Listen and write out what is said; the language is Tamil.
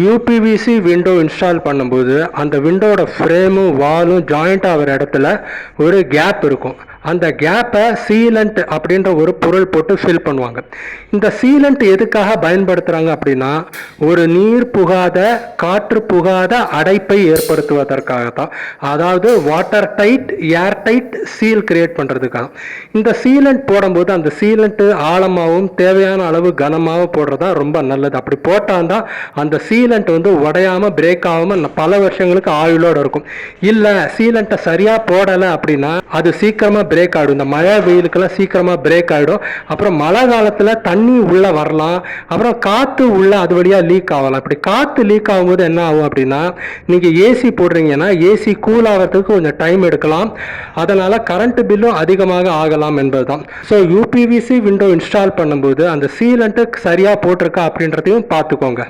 யூபிவிசி விண்டோ இன்ஸ்டால் பண்ணும்போது அந்த விண்டோட ஃப்ரேமும் வாலும் ஜாயிண்ட் ஆகிற இடத்துல ஒரு கேப் இருக்கும். அந்த கேப்பை சீலண்ட் அப்படின்ற ஒரு பொருள் போட்டு ஃபில் பண்ணுவாங்க. இந்த சீலண்ட் எதுக்காக பயன்படுத்துகிறாங்க அப்படின்னா, ஒரு நீர் புகாத காற்று புகாத அடைப்பை ஏற்படுத்துவதற்காக தான். அதாவது water tight air tight seal create பண்ணுறதுக்காக. இந்த சீலண்ட் போடும்போது அந்த சீலண்ட்டு ஆழமாகவும் தேவையான அளவு கனமாகவும் போடுறதா ரொம்ப நல்லது. அப்படி போட்டால் தான் அந்த சீலண்ட் உடையாமல் பிரேக் ஆகாமல் பல வருஷங்களுக்கு ஆயுளோடு இருக்கும். இல்லை சீலண்ட்டை சரியாக போடலை அப்படின்னா அது சீக்கிரமாக பிரேக் ஆகிடும். இந்த மழை வெயிலுக்கெல்லாம் சீக்கிரமாக பிரேக் ஆகிடும். அப்புறம் மழை காலத்தில் தண்ணி உள்ளே வரலாம், அப்புறம் காற்று உள்ளே அது வழியாக லீக் ஆகலாம். இப்படி காற்று லீக் ஆகும்போது என்ன ஆகும் அப்படின்னா, நீங்கள் ஏசி போடுறீங்கன்னா ஏசி கூல் ஆகிறதுக்கு கொஞ்சம் டைம் எடுக்கலாம். அதனால் கரண்ட் பில்லும் அதிகமாக ஆகலாம் என்பது தான். ஸோ யூபிவிசி விண்டோ இன்ஸ்டால் பண்ணும்போது அந்த சீலண்ட்டு சரியாக போட்டிருக்கா அப்படின்றதையும் பார்த்துக்கோங்க.